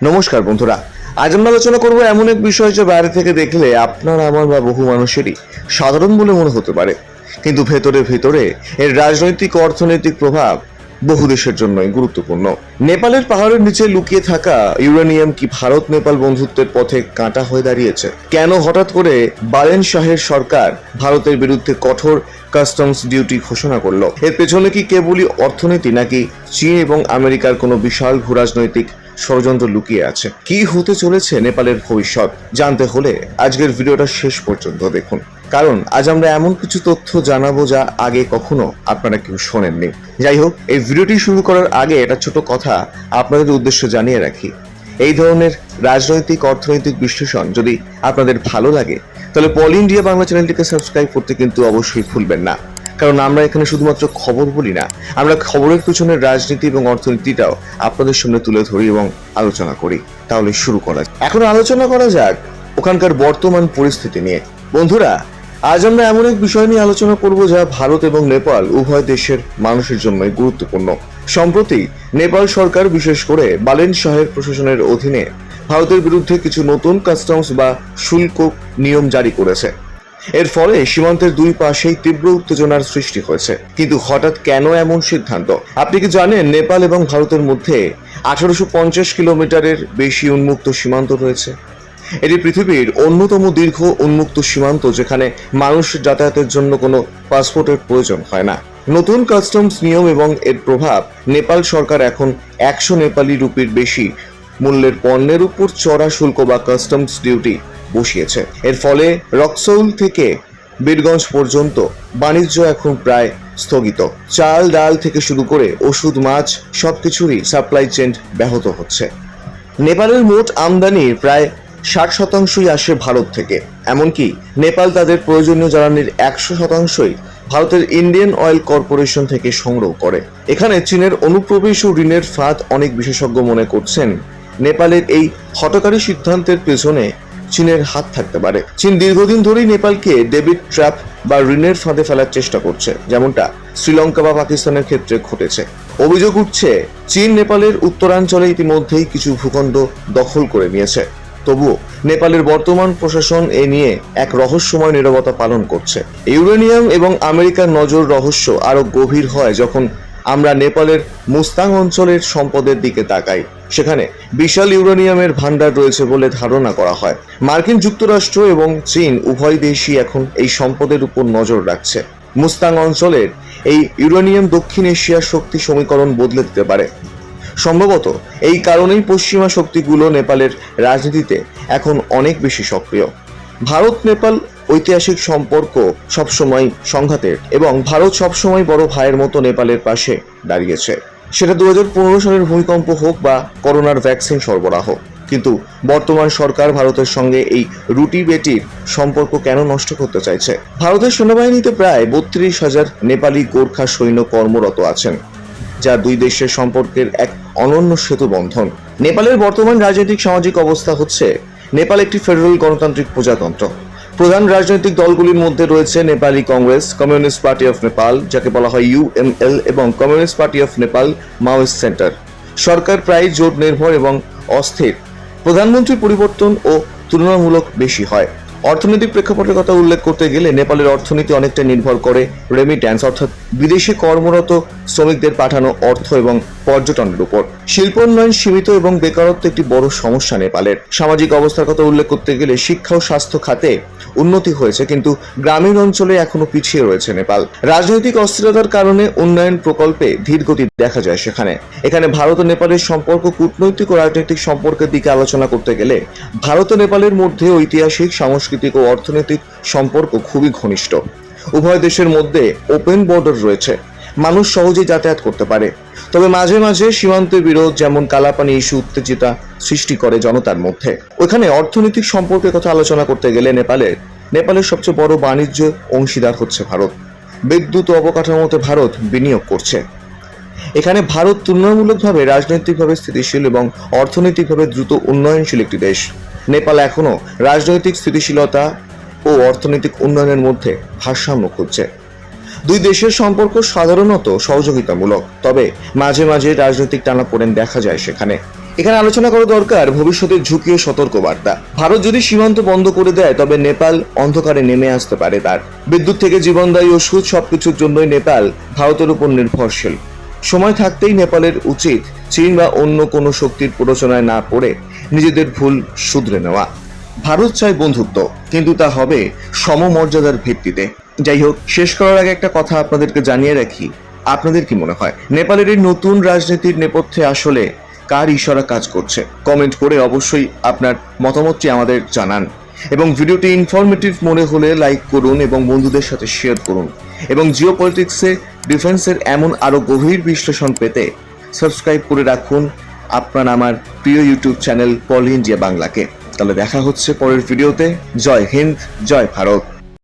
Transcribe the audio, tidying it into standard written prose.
নমস্কার বন্ধুরা, আজ আমরা আলোচনা করব এমন এক বিষয় যা বাইরে থেকে দেখলে আপনার আমার বা বহু মানুষেরই সাধারণ বলে মনে হতে পারে, কিন্তু ভেতরে ভেতরে এর রাজনৈতিক ও অর্থনৈতিক প্রভাব বহু দেশের জন্যই গুরুত্বপূর্ণ। নেপালের পাহাড়ের নিচে লুকিয়ে থাকা ইউরেনিয়াম কি ভারত নেপাল বন্ধুত্বের পথে কাঁটা হয়ে দাঁড়িয়েছে? কেন হঠাৎ করে বালেন শাহের সরকার ভারতের বিরুদ্ধে কঠোর কাস্টমস ডিউটি ঘোষণা করলো? এর পেছনে কি কেবলই অর্থনীতি, নাকি চীন এবং আমেরিকার কোনো বিশাল ভূরাজনৈতিক ষড়যন্ত্র লুকিয়ে আছে? কি হতে চলেছে নেপালের ভবিষ্যৎ জানতে হলে আজকের ভিডিওটা শেষ পর্যন্ত দেখুন, কারণ আজ আমরা এমন কিছু তথ্য জানাবো যা আগে কখনো আপনারা কেউ শোনেননি। যাই হোক, এই ভিডিওটি শুরু করার আগে একটা ছোট কথা আপনাদের উদ্দেশ্যে জানিয়ে রাখি। এই ধরনের রাজনৈতিক অর্থনৈতিক বিশ্লেষণ যদি আপনাদের ভালো লাগে তাহলে পল ইন্ডিয়া বাংলা চ্যানেলটিকে সাবস্ক্রাইব করতে কিন্তু অবশ্যই ভুলবেন না, কারণ আমরা এখানে শুধুমাত্র খবর বলি না, আমরা খবরের পিছনের রাজনীতি এবং অর্থনীতিটাও আপনাদের সামনে তুলে ধরি এবং আলোচনা করি। তাহলে শুরু করা যাক। এখন আলোচনা করা যাক ওখানকার বর্তমান পরিস্থিতি নিয়ে। বন্ধুরা, আজ আমরা এমন এক বিষয় নিয়ে আলোচনা করব যা ভারত এবং নেপাল উভয় দেশের মানুষের জন্যই গুরুত্বপূর্ণ। সম্প্রতি নেপাল সরকার, বিশেষ করে বালেন শাহের প্রশাসনের অধীনে, ভারতের বিরুদ্ধে কিছু নতুন কাস্টমস বা শুল্ক নিয়ম জারি করেছে। এর ফলে সীমান্তের দুই পাশেই তীব্র উত্তেজনার সৃষ্টি হয়েছে। কিন্তু হঠাৎ কেন এমন সিদ্ধান্ত? আপনি কি জানেন নেপাল এবং ভারতের মধ্যে 1850 কিলোমিটারের বেশি উন্মুক্ত সীমান্ত রয়েছে? এটি পৃথিবীর অন্যতম দীর্ঘ উন্মুক্ত সীমান্ত, যেখানে মানুষ যাতায়াতের জন্য কোনো পাসপোর্টের প্রয়োজন হয় না। নতুন কাস্টমস নিয়ম এবং এর প্রভাব, নেপাল সরকার এখন 100 নেপালি রুপির বেশি মূল্যের পণ্যের উপর চড়া শুল্ক বা কাস্টমস ডিউটি বসিয়েছে। এর ফলে রক্সৌল থেকে বীরগঞ্জ পর্যন্ত বাণিজ্য এখন প্রায় স্থগিত। চাল, ডাল থেকে শুরু করে ওষুধ, মাছ সবকিছুরই সাপ্লাই চেইন ব্যাহত হচ্ছে। নেপালের মোট আমদানির প্রায় 60% আসে ভারত থেকে। এমনকি নেপাল তাদের প্রয়োজনীয় জ্বালানির 100%ই ভারতের ইন্ডিয়ান অয়েল কর্পোরেশন থেকে সংগ্রহ করে। এখানে চীনের অনুপ্রবেশ ও ঋণের ফাঁদ। অনেক বিশেষজ্ঞ মনে করছেন নেপালের এই হঠকারী সিদ্ধান্তের পেছনে চীনের হাত থাকতে পারে। চীন দীর্ঘদিন ধরেই নেপালকে ডেবিট ট্র্যাপ বা ঋণের ফাঁদে ফেলার চেষ্টা করছে, যেমনটা শ্রীলঙ্কা বা পাকিস্তানের ক্ষেত্রে ঘটেছে। অভিযোগ উঠছে চীন নেপালের উত্তরাঞ্চলে ইতিমধ্যেই কিছু ভূখণ্ড দখল করে নিয়েছে। তবুও নেপালের বর্তমান প্রশাসন এ নিয়ে এক রহস্যময় নীরবতা পালন করছে। ইউরেনিয়াম এবং আমেরিকার নজর রহস্য আরো গভীর হয় যখন আমরা নেপালের মুস্তাং অঞ্চলের সম্পদের দিকে তাকাই। সেখানে বিশাল ইউরেনিয়ামের ভান্ডার রয়েছে বলে ধারণা করা হয়। মার্কিন যুক্তরাষ্ট্র এবং চীন উভয় দেশই এখন এই সম্পদের উপর নজর রাখছে। মুস্তাং অঞ্চলের এই ইউরেনিয়াম দক্ষিণ এশিয়ার শক্তি সমীকরণ বদলে দিতে পারে। সম্ভবত এই কারণেই পশ্চিমা শক্তিগুলো নেপালের রাজনীতিতে এখন অনেক বেশি সক্রিয়। ভারত নেপাল ঐতিহাসিক সম্পর্ক সবসময় সংঘাতের, এবং ভারত সবসময় বড় ভাইয়ের মতো নেপালের পাশে দাঁড়িয়েছে। সেটা 2015 সালের ভূমিকম্প হোক বা করোনার ভ্যাকসিন সরবরাহ। কিন্তু বর্তমান সরকার ভারতের সঙ্গে এই রুটি বেটির সম্পর্ক কেন নষ্ট করতে চাইছে? ভারতের সেনাবাহিনীতে প্রায় 32,000 নেপালি গোর্খা সৈন্য কর্মরত আছেন, যা দুই দেশের সম্পর্কের এক অনন্য সেতু বন্ধন। নেপালের বর্তমান রাজনৈতিক সামাজিক অবস্থা হচ্ছে, নেপাল একটি ফেডারেল গণতান্ত্রিক প্রজাতন্ত্র। প্রধান রাজনৈতিক দলগুলির মধ্যে রয়েছে Nepali Congress, communist party of Nepal, যাকে বলা হয় UML, এবং communist party of Nepal, Maoist centre. সরকার প্রায় জোট নির্ভর এবং অস্থির। প্রধানমন্ত্রী পরিবর্তন ও তুলনামূলক বেশি হয়। অর্থনৈতিক প্রেক্ষাপটের কথা উল্লেখ করতে গেলে নেপালের অর্থনীতি অনেকটা নির্ভর করে রেমিট্যান্স, অর্থাৎ বিদেশে কর্মরত শ্রমিকদের পাঠানো অর্থ এবং পর্যটনের উপর। শিল্পোন্নয়ন সীমিত এবং বেকারত্ব একটি বড় সমস্যা নেপালের। সামাজিক অবস্থার কথা উল্লেখ করতে গেলে শিক্ষা ও স্বাস্থ্য খাতে উন্নতি হয়েছে, কিন্তু গ্রামীণ অঞ্চলে এখনো পিছিয়ে রয়েছে নেপাল। রাজনৈতিক অস্থিরতার কারণে উন্নয়ন প্রকল্পে ধীরগতি দেখা যায় সেখানে। এখানে ভারত ও নেপালের সম্পর্ক, কূটনৈতিক ও রাজনৈতিক সম্পর্কের দিকে আলোচনা করতে গেলে ভারত ও নেপালের মধ্যে ঐতিহাসিক, সাংস্কৃতিক ও অর্থনৈতিক সম্পর্ক খুবই ঘনিষ্ঠ। উভয় দেশের মধ্যে ওপেন বর্ডার রয়েছে, মানুষ সহজেই যাতায়াত করতে পারে। তবে মাঝে মাঝে সীমান্তের বিরোধ, যেমন কালাপানি ইস্যু, উত্তেজিতা সৃষ্টি করে জনতার মধ্যে। ওখানে অর্থনৈতিক সম্পর্কের কথা আলোচনা করতে গেলে নেপালের সবচেয়ে বড় বাণিজ্য অংশীদার হচ্ছে ভারত। বিদ্যুৎ ও অবকাঠামোতে ভারত বিনিয়োগ করছে। এখানে ভারত তুলনামূলকভাবে রাজনৈতিকভাবে স্থিতিশীল এবং অর্থনৈতিকভাবে দ্রুত উন্নয়নশীল একটি দেশ। নেপাল এখনো রাজনৈতিক স্থিতিশীলতা ও অর্থনৈতিক উন্নয়নের মধ্যে ভারসাম্য খুঁজছে। দুই দেশের সম্পর্ক সাধারণত সহযোগিতামূলক, তবে মাঝে মাঝে রাজনৈতিক টানাপোড়েন দেখা যায় সেখানে। এখানে আলোচনা করা দরকার ভবিষ্যতের ঝুঁকি ও সতর্কবার্তা। ভারত যদি সীমান্ত বন্ধ করে দেয় তবে নেপাল অন্ধকারে নেমে আসতে পারে। তার বিদ্যুৎ থেকে জীবনদায়ী ওষুধ সবকিছুর জন্যই নেপাল ভারতের উপর নির্ভরশীল। সময় থাকতেই নেপালের উচিত চীন বা অন্য কোনো শক্তির প্ররোচনায় না পড়ে নিজেদের ভুল শুধরে নেওয়া। ভারত চায় বন্ধুত্ব, কিন্তু তা হবে সমমর্যাদার ভিত্তিতে। যাই হোক, শেষ করার আগে একটা কথা আপনাদেরকে জানিয়ে রাখি, আপনাদের কি মনে হয় নেপালের এই নতুন রাজনীতির নেপথ্যে আসলে কার ইশারা কাজ করছে? কমেন্ট করে অবশ্যই আপনার মতামতটি আমাদের জানান। এবং ভিডিওটি ইনফরমেটিভ মনে হলে লাইক করুন এবং বন্ধুদের সাথে শেয়ার করুন। এবং জিও পলিটিক্সে ডিফেন্সের এমন আরো গভীর বিশ্লেষণ পেতে সাবস্ক্রাইব করে রাখুন আপনার আমার প্রিয় ইউটিউব চ্যানেল পলি ইন্ডিয়া বাংলাকে। তাহলে দেখা হচ্ছে পরের ভিডিওতে। জয় হিন্দ, জয় ভারত।